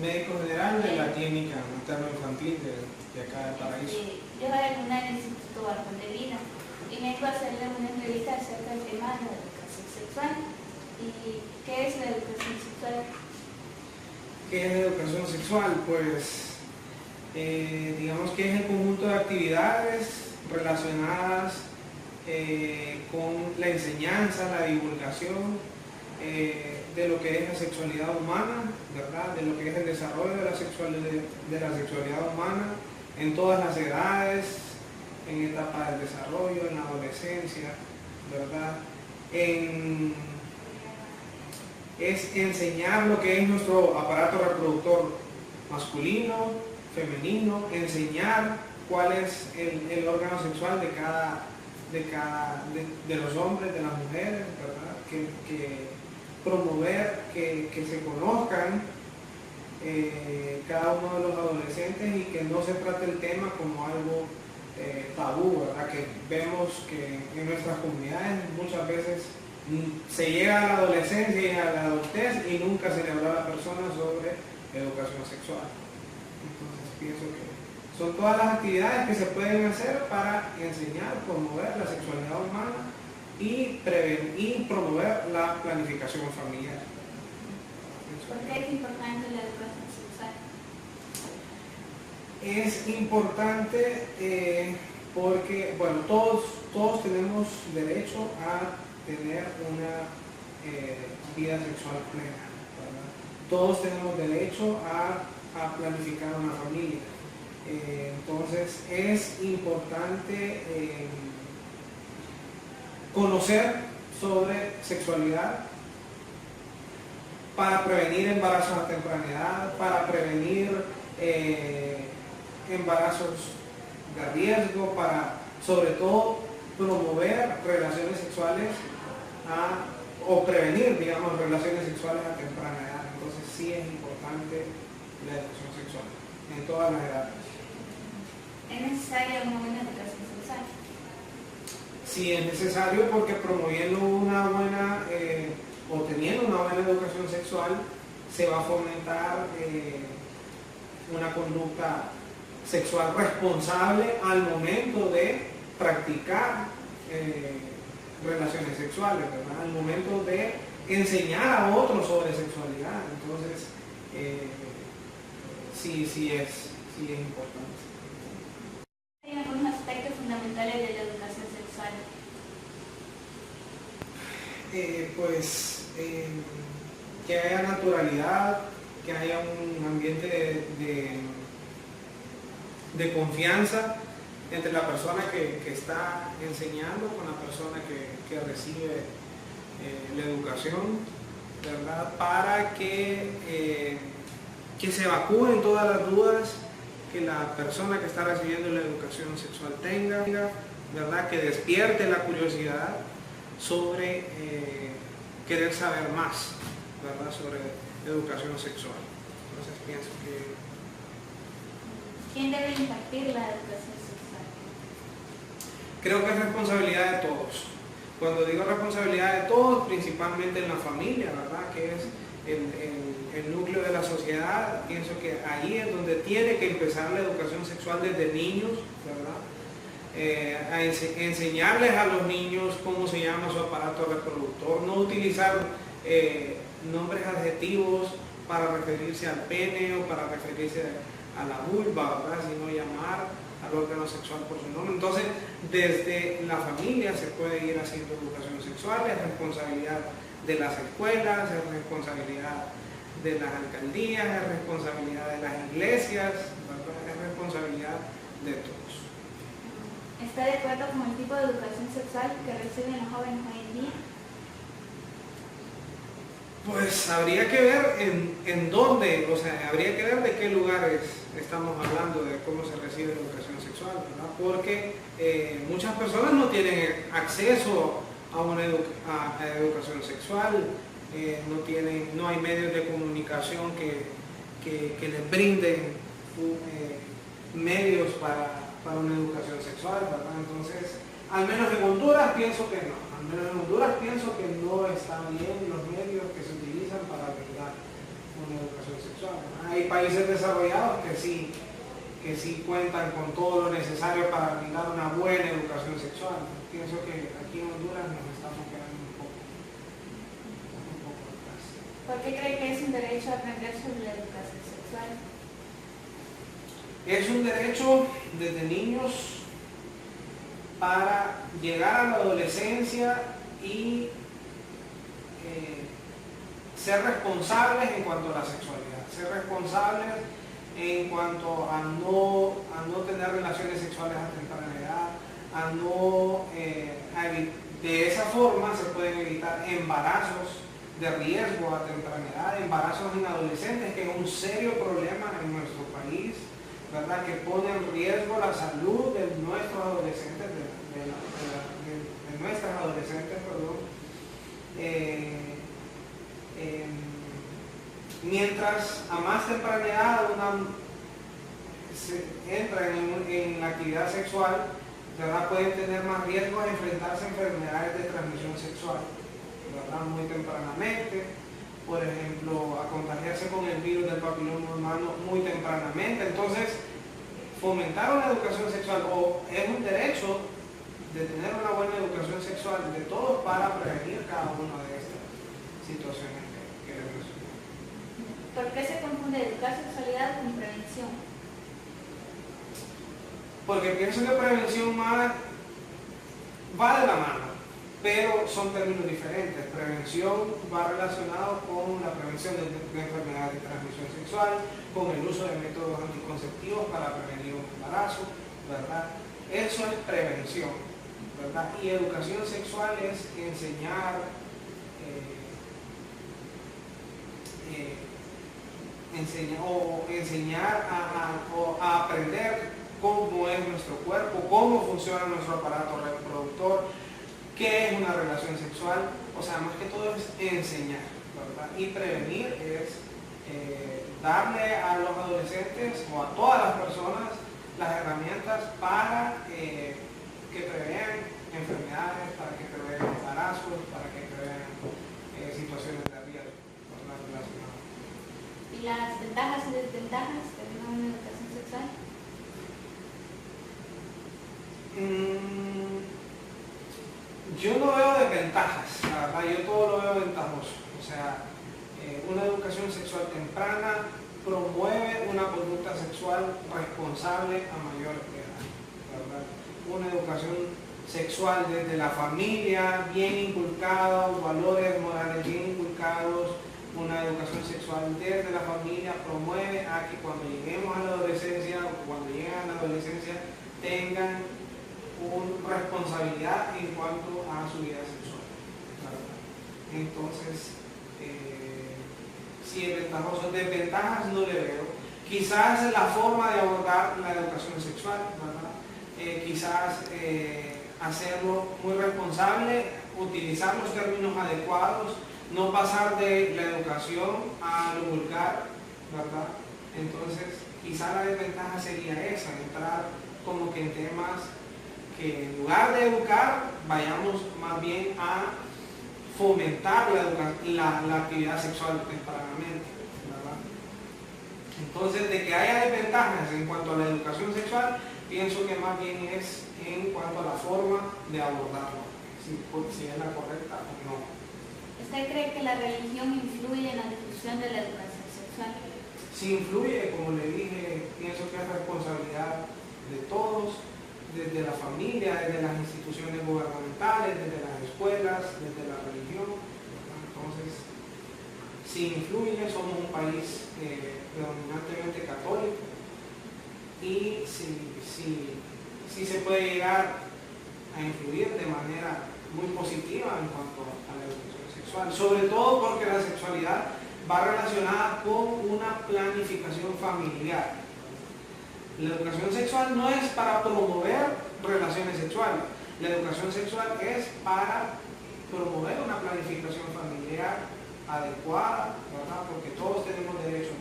Médico general de la clínica materno-infantil de acá de Paraíso. Yo soy alumna del Instituto Árbol de Vida y vengo a hacerle una entrevista acerca del tema de la educación sexual. ¿Y qué es la educación sexual? ¿Qué es la educación sexual? Pues digamos que es el conjunto de actividades relacionadas con la enseñanza, la divulgación de lo que es la sexualidad humana, ¿verdad? De lo que es el desarrollo de la sexualidad humana en todas las edades, en etapa del desarrollo, en la adolescencia, ¿verdad? Es enseñar lo que es nuestro aparato reproductor masculino, femenino, enseñar cuál es el órgano sexual de los hombres, de las mujeres, ¿verdad? Que promover que se conozcan cada uno de los adolescentes y que no se trate el tema como algo tabú, ¿verdad? Que vemos que en nuestras comunidades muchas veces se llega a la adolescencia y a la adultez y nunca se le habla a la persona sobre educación sexual. Entonces pienso que son todas las actividades que se pueden hacer para enseñar, promover la sexualidad humana y promover la planificación familiar. ¿Por qué es importante la educación sexual? Es importante porque, bueno, todos tenemos derecho a tener una vida sexual plena, ¿verdad? Todos tenemos derecho a planificar una familia. Entonces es importante conocer sobre sexualidad para prevenir embarazos a temprana edad, para prevenir embarazos de riesgo, para sobre todo promover relaciones sexuales o prevenir, digamos, relaciones sexuales a temprana edad. Entonces sí es importante la educación sexual en todas las edades. ¿Es necesaria una buena educación sexual? Sí es necesario porque promoviendo una buena o teniendo una buena educación sexual se va a fomentar una conducta sexual responsable al momento de practicar relaciones sexuales, ¿verdad? Al momento de enseñar a otros sobre sexualidad. Entonces sí es importante. Hay algunos aspectos fundamentales de la educación sexual. Que haya naturalidad, que haya un ambiente de confianza entre la persona que está enseñando con la persona que recibe la educación, ¿verdad? Para que se evacúen todas las dudas que la persona que está recibiendo la educación sexual tenga, ¿verdad? Que despierte la curiosidad sobre querer saber más, ¿verdad? Sobre educación sexual. Entonces pienso que... ¿Quién debe impartir la educación sexual? Creo que es responsabilidad de todos. Cuando digo responsabilidad de todos, principalmente en la familia, ¿verdad? Que es el núcleo de la sociedad. Pienso que ahí es donde tiene que empezar la educación sexual desde niños, ¿verdad? A enseñarles a los niños cómo se llama su aparato reproductor, no utilizar nombres adjetivos para referirse al pene o para referirse a la vulva, ¿verdad? Sino llamar al órgano sexual por su nombre. Entonces, desde la familia se puede ir haciendo educación sexual, es responsabilidad de las escuelas, es responsabilidad de las alcaldías, es responsabilidad de las iglesias, ¿verdad? Es responsabilidad de todos. ¿Está de acuerdo con el tipo de educación sexual que reciben los jóvenes hoy en día? Pues habría que ver en dónde, o sea, habría que ver de qué lugares estamos hablando de cómo se recibe educación sexual, ¿verdad? Porque muchas personas no tienen acceso a una a educación sexual, no hay medios de comunicación que les brinden medios para una educación sexual, ¿verdad? Entonces, al menos en Honduras pienso que no. Al menos en Honduras pienso que no están bien los medios que se utilizan para brindar una educación sexual, ¿verdad? Hay países desarrollados que sí cuentan con todo lo necesario para brindar una buena educación sexual. Pienso que aquí en Honduras nos estamos quedando un poco atrás. ¿Por qué cree que es un derecho a aprender sobre la educación sexual? Es un derecho desde niños para llegar a la adolescencia y ser responsables en cuanto a la sexualidad, ser responsables en cuanto a no tener relaciones sexuales a temprana edad, de esa forma se pueden evitar embarazos de riesgo a temprana edad, embarazos en adolescentes, que es un serio problema en nuestro país, ¿verdad? Que pone en riesgo la salud de nuestros adolescentes, de nuestras adolescentes, perdón. Mientras a más temprana edad entra en la actividad sexual, ¿verdad? Pueden tener más riesgo de enfrentarse a enfermedades de transmisión sexual, ¿verdad? Muy tempranamente. Por ejemplo, a contagiarse con el virus del papiloma humano muy tempranamente. Entonces, fomentar una educación sexual es un derecho de tener una buena educación sexual de todos para prevenir cada una de estas situaciones que les mencioné. ¿Por qué se confunde educar sexualidad con prevención? Porque pienso que prevención va de la mano, pero son términos diferentes. Prevención va relacionado con la prevención de enfermedades de transmisión sexual, con el uso de métodos anticonceptivos para prevenir un embarazo, ¿verdad? Eso es prevención, ¿verdad? Y educación sexual es enseñar a aprender cómo es nuestro cuerpo, cómo funciona nuestro aparato reproductor, qué es una relación sexual. O sea, más que todo es enseñar, ¿verdad? Y prevenir es darle a los adolescentes o a todas las personas las herramientas para que prevean enfermedades, para que prevean embarazos, para que prevean situaciones de riesgo, ¿verdad? Relacionadas. ¿Y las ventajas y desventajas de una educación sexual? Yo no veo desventajas, la verdad, yo todo lo veo ventajoso. O sea, una educación sexual temprana promueve una conducta sexual responsable a mayor edad, ¿verdad? Una educación sexual desde la familia, bien inculcada, valores morales bien inculcados, una educación sexual desde la familia promueve a que cuando lleguemos a la adolescencia o cuando lleguen a la adolescencia tengan una responsabilidad en cuanto a su vida sexual, ¿verdad? Entonces, si es ventajoso, desventajas no le veo. Quizás la forma de abordar la educación sexual, ¿verdad? Quizás hacerlo muy responsable, utilizar los términos adecuados, no pasar de la educación a lo vulgar, ¿verdad? Entonces, quizás la desventaja sería esa, entrar como que en temas que en lugar de educar, vayamos más bien a fomentar la actividad sexual tempranamente, ¿verdad? Entonces, de que haya desventajas en cuanto a la educación sexual, pienso que más bien es en cuanto a la forma de abordarlo, si es la correcta o no. ¿Usted cree que la religión influye en la difusión de la educación sexual? Si influye, como le dije, pienso que es responsabilidad de todos, desde la familia, desde las instituciones gubernamentales, desde las escuelas, desde la religión. Entonces, sí influye. Somos un país predominantemente católico y sí se puede llegar a influir de manera muy positiva en cuanto a la educación sexual, sobre todo porque la sexualidad va relacionada con una planificación familiar. La educación sexual no es para promover relaciones sexuales, la educación sexual es para promover una planificación familiar adecuada, ¿verdad? Porque todos tenemos derecho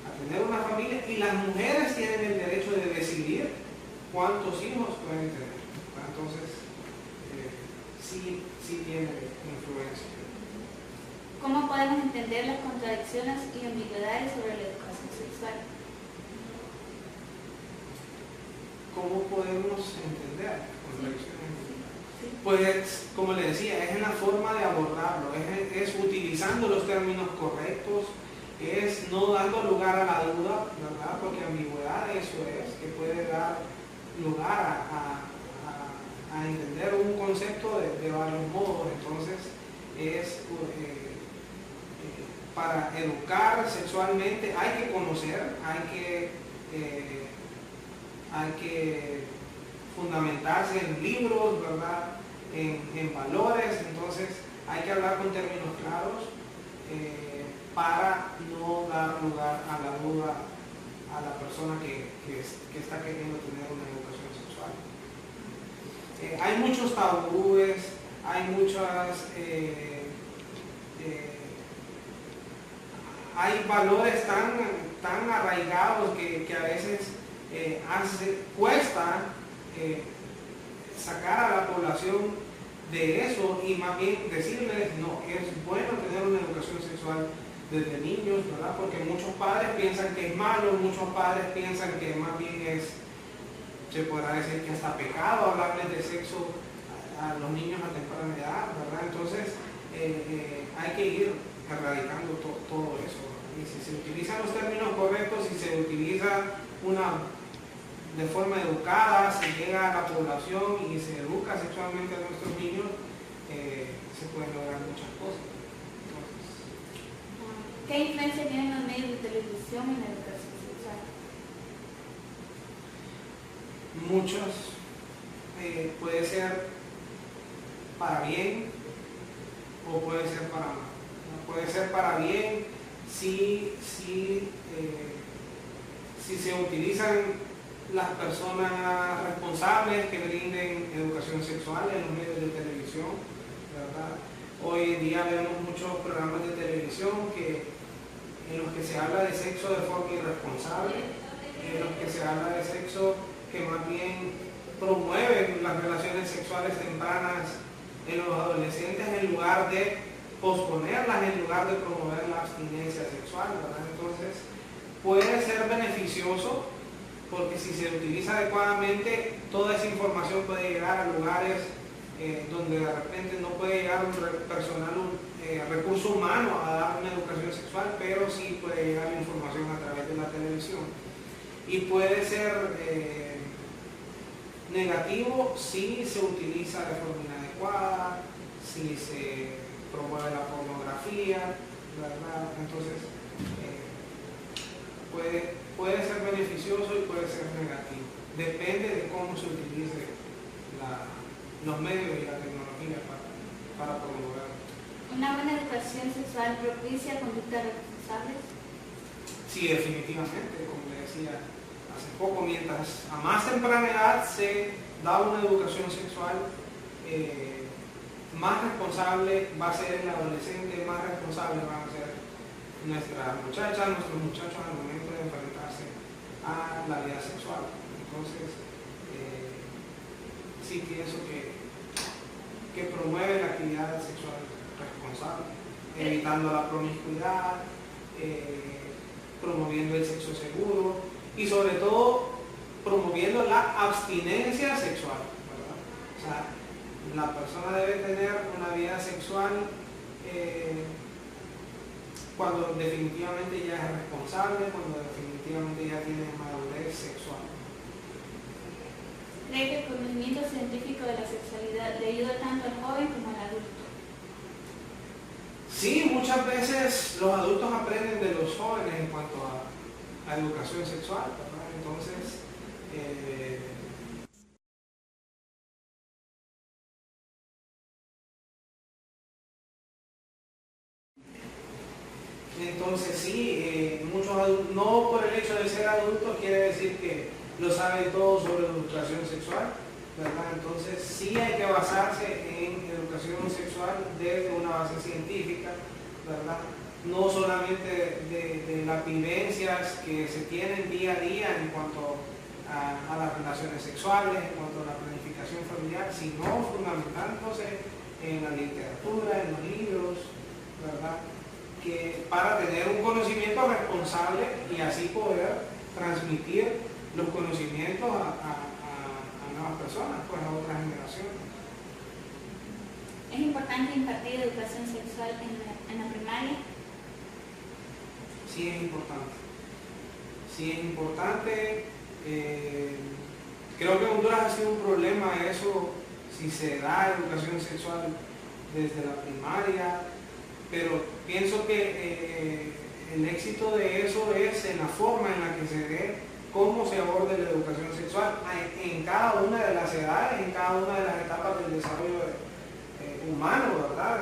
a tener una familia y las mujeres tienen el derecho de decidir cuántos hijos pueden tener. Entonces, sí tiene influencia. ¿Cómo podemos entender las contradicciones y ambigüedades sobre la educación sexual? ¿Cómo podemos entender las contradicciones? Pues, como le decía, es en la forma de abordarlo, es utilizando los términos correctos, es no dando lugar a la duda, ¿verdad? Porque ambigüedad eso es, que puede dar lugar a entender un concepto de varios modos. Entonces, es para educar sexualmente hay que conocer, hay que fundamentarse en libros, ¿verdad? En valores. Entonces hay que hablar con términos claros para no dar lugar a la duda a la persona que está queriendo tener una educación sexual. Hay muchos tabúes, hay hay valores tan arraigados que a veces cuesta sacar a la población de eso y más bien decirles, no, es bueno tener una educación sexual desde niños, ¿verdad? Porque muchos padres piensan que es malo, muchos padres piensan que más bien se podrá decir que hasta pecado hablarles de sexo a los niños a temprana edad, ¿verdad? Entonces hay que ir erradicando todo eso, ¿verdad? Y si se utilizan los términos correctos, si se utiliza de forma educada, se llega a la población y se educa sexualmente a nuestros niños, se pueden lograr muchas cosas. Entonces, ¿qué influencia tienen los medios de televisión en la educación sexual? Muchos. Puede ser para bien o puede ser para mal. Puede ser para bien si se utilizan las personas responsables que brinden educación sexual en los medios de televisión, ¿verdad? Hoy en día vemos muchos programas de televisión en los que se habla de sexo de forma irresponsable, en los que se habla de sexo que más bien promueven las relaciones sexuales tempranas en los adolescentes en lugar de posponerlas, en lugar de promover la abstinencia sexual, ¿verdad? Entonces, puede ser beneficioso porque si se utiliza adecuadamente, toda esa información puede llegar a lugares donde de repente no puede llegar un recurso humano a dar una educación sexual, pero sí puede llegar la información a través de la televisión. Y puede ser negativo si se utiliza de forma inadecuada, si se promueve la pornografía, ¿verdad? Entonces, puede ser beneficioso y puede ser negativo. Depende de cómo se utilice los medios y la tecnología para promover. ¿Una buena educación sexual propicia conductas responsables? Sí, definitivamente, como le decía hace poco, mientras a más temprana edad se da una educación sexual, más responsable va a ser el adolescente, más responsable van a ser nuestras muchachas, nuestros muchachos al momento de enfrentarse a la vida sexual. Entonces, sí pienso que promueve la actividad sexual responsable, evitando la promiscuidad, promoviendo el sexo seguro y sobre todo promoviendo la abstinencia sexual, ¿verdad? O sea, la persona debe tener una vida sexual cuando definitivamente ya es responsable, cuando definitivamente ya tiene madurez sexual. ¿Cree que el conocimiento científico de la sexualidad le ayuda tanto al joven como al adulto? Sí, muchas veces los adultos aprenden de los jóvenes en cuanto a educación sexual, ¿verdad? Entonces, sí, muchos adultos, no por el hecho de ser adultos quiere decir que lo saben todo sobre educación sexual, ¿verdad? Entonces sí hay que basarse en educación sexual desde una base científica, ¿verdad? No solamente de las vivencias que se tienen día a día en cuanto a las relaciones sexuales, en cuanto a la planificación familiar, sino fundamentándose en la literatura, en los libros, ¿verdad? Que para tener un conocimiento responsable y así poder transmitir los conocimientos a nuevas personas, pues a otras generaciones. ¿Es importante impartir educación sexual en la primaria? Sí es importante. Sí es importante. Creo que en Honduras ha sido un problema eso, si se da educación sexual desde la primaria, pero pienso que el éxito de eso es en la forma en la que se ve cómo se aborda la educación sexual en cada una de las edades, en cada una de las etapas del desarrollo humano, ¿verdad?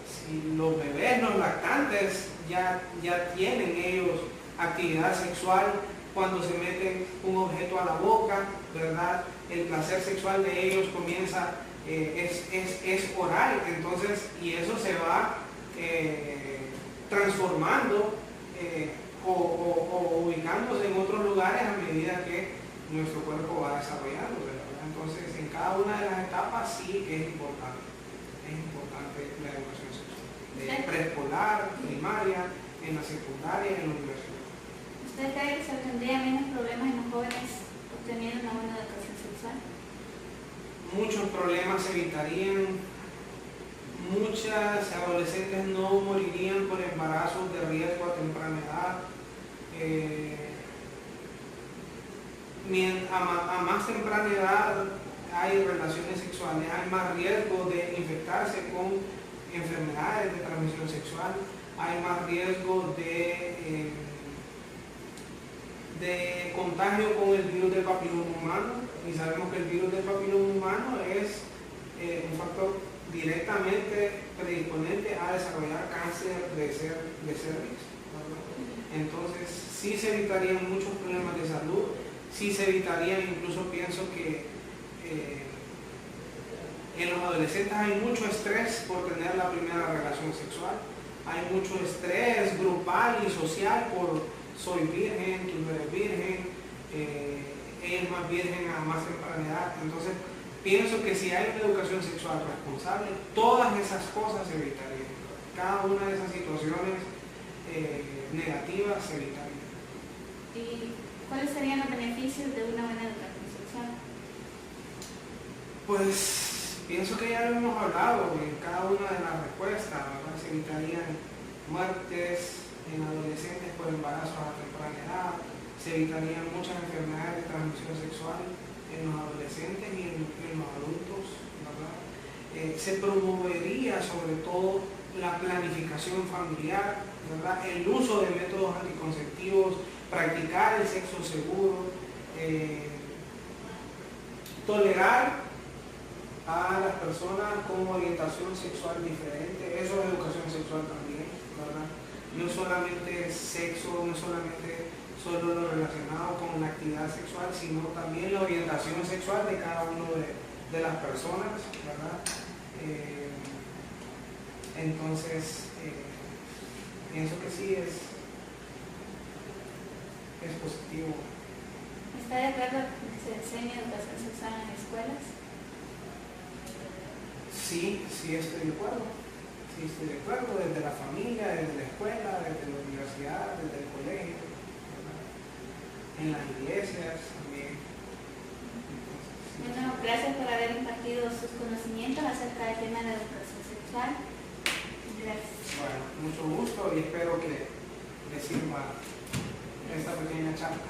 Si los bebés, los lactantes, ya tienen ellos actividad sexual cuando se meten un objeto a la boca, ¿verdad? El placer sexual de ellos comienza, es oral, entonces, y eso se va transformando o ubicándose en otros lugares a medida que nuestro cuerpo va desarrollando, ¿verdad? Entonces, en cada una de las etapas sí es importante la educación sexual, de preescolar, primaria, en la secundaria y en la universidad. ¿Usted cree que se tendría menos problemas en los jóvenes obteniendo una buena educación sexual? Muchos problemas se evitarían, muchas adolescentes no morirían por embarazos de riesgo a temprana edad. A más temprana edad hay relaciones sexuales, hay más riesgo de infectarse con enfermedades de transmisión sexual, hay más riesgo de contagio con el virus del papiloma humano, y sabemos que el virus del papiloma humano es un factor directamente predisponente a desarrollar cáncer de cervix. Entonces sí se evitarían muchos problemas de salud, sí se evitarían, incluso pienso que en los adolescentes hay mucho estrés por tener la primera relación sexual, hay mucho estrés grupal y social por soy virgen, tú no eres virgen, ella es más virgen a más temprana edad. Entonces pienso que si hay una educación sexual responsable, todas esas cosas se evitarían, cada una de esas situaciones negativas se evitarían. ¿Y cuáles serían los beneficios de una buena educación sexual? Pues pienso que ya lo hemos hablado en cada una de las respuestas, ¿verdad? Se evitarían muertes en adolescentes por embarazos a temprana edad, se evitarían muchas enfermedades de transmisión sexual en los adolescentes y en los adultos, ¿verdad? Se promovería sobre todo la planificación familiar, ¿verdad? El uso de métodos anticonceptivos, practicar el sexo seguro, tolerar a las personas con orientación sexual diferente, eso es educación sexual también, ¿verdad? No solamente sexo, no solamente solo lo relacionado con la actividad sexual, sino también la orientación sexual de cada uno de las personas, ¿verdad? Entonces, pienso que sí es positivo. ¿Está de acuerdo que se enseñe educación sexual en las escuelas? Sí, estoy de acuerdo. Sí, estoy de acuerdo, desde la familia, desde la escuela, desde la universidad, desde el colegio, ¿verdad? En las iglesias también. Entonces, sí. Bueno, gracias por haber impartido sus conocimientos acerca del tema de la educación sexual. Gracias. Bueno, mucho gusto y espero que les sirva esta pequeña charla.